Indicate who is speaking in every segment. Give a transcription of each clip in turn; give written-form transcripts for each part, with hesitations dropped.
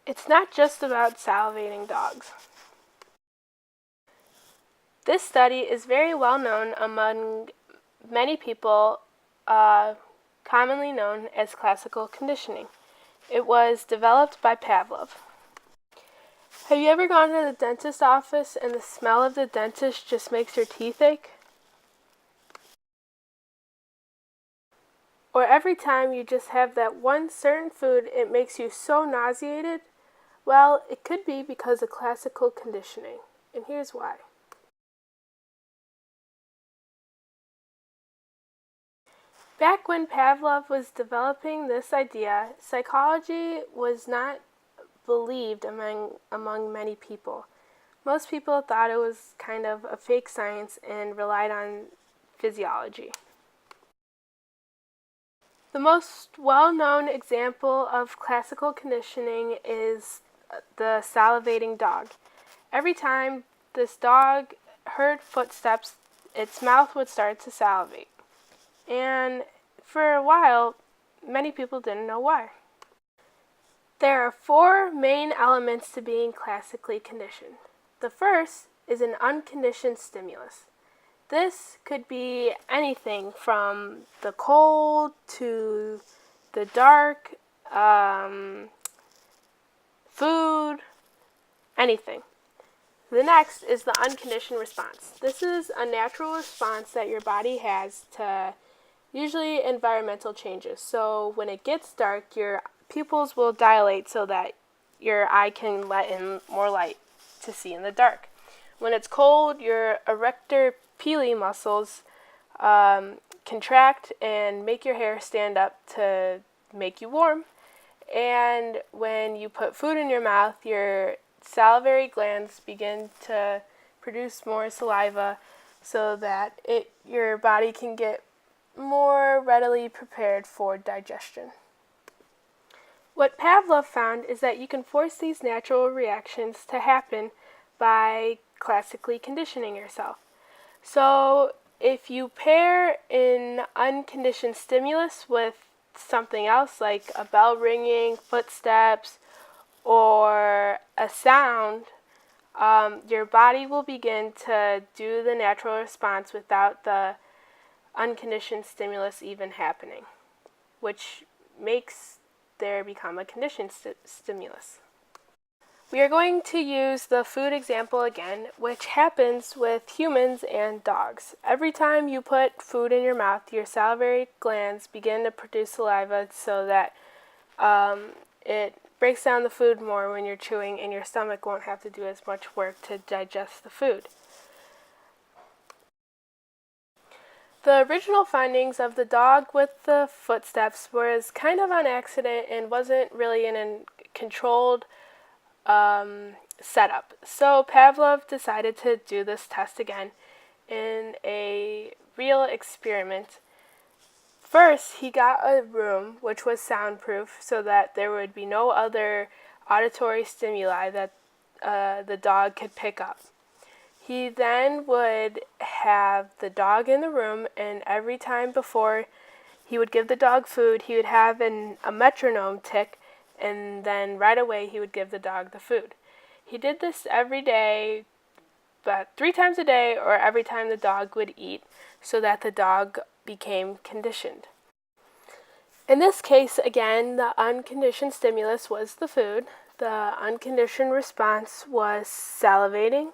Speaker 1: It's not just about salivating dogs. This study is very well known among many people, commonly known as classical conditioning. It was developed by Pavlov. Have you ever gone to the dentist's office and the smell of the dentist just makes your teeth ache? Or every time you just have that one certain food, it makes you so nauseated? Well, it could be because of classical conditioning, and here's why. Back when Pavlov was developing this idea, psychology was not believed among many people. Most people thought it was kind of a fake science and relied on physiology. The most well-known example of classical conditioning is the salivating dog. Every time this dog heard footsteps, its mouth would start to salivate. And for a while, many people didn't know why. There are 4 main elements to being classically conditioned. The first is an unconditioned stimulus. This could be anything from the cold to the dark, food, anything. The next is the unconditioned response. This is a natural response that your body has to usually environmental changes. So when it gets dark, your pupils will dilate so that your eye can let in more light to see in the dark. When it's cold, your erector pili muscles contract and make your hair stand up to make you warm. And when you put food in your mouth, your salivary glands begin to produce more saliva so that your body can get more readily prepared for digestion. What Pavlov found is that you can force these natural reactions to happen by classically conditioning yourself. So if you pair an unconditioned stimulus with something else like a bell ringing, footsteps, or a sound, your body will begin to do the natural response without the unconditioned stimulus even happening, which makes there become a conditioned stimulus. We are going to use the food example again, which happens with humans and dogs. Every time you put food in your mouth, your salivary glands begin to produce saliva so that it breaks down the food more when you're chewing, and your stomach won't have to do as much work to digest the food. The original findings of the dog with the footsteps was kind of on accident and wasn't really in a controlled setup. So Pavlov decided to do this test again in a real experiment. First, he got a room which was soundproof so that there would be no other auditory stimuli that the dog could pick up. He then would have the dog in the room, and every time before he would give the dog food, he would have a metronome tick, and then right away he would give the dog the food. He did this every day, but 3 times a day, or every time the dog would eat, so that the dog became conditioned. In this case, again, the unconditioned stimulus was the food, the unconditioned response was salivating,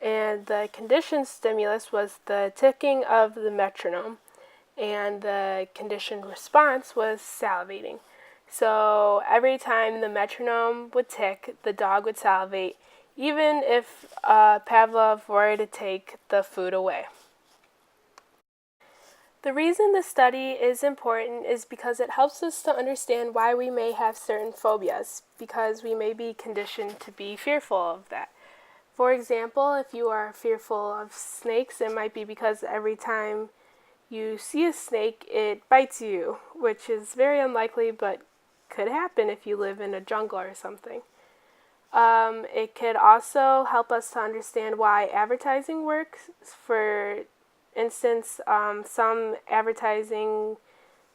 Speaker 1: and the conditioned stimulus was the ticking of the metronome, and the conditioned response was salivating. So every time the metronome would tick, the dog would salivate, even if Pavlov were to take the food away. The reason this study is important is because it helps us to understand why we may have certain phobias, because we may be conditioned to be fearful of that. For example, if you are fearful of snakes, it might be because every time you see a snake, it bites you, which is very unlikely, but could happen if you live in a jungle or something. It could also help us to understand why advertising works. For instance, some advertising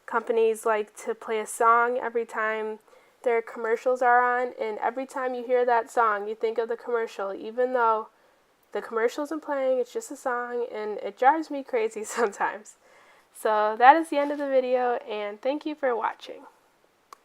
Speaker 1: companies like to play a song every time their commercials are on, and every time you hear that song, you think of the commercial, even though the commercial isn't playing, it's just a song, and it drives me crazy sometimes. So that is the end of the video, and thank you for watching.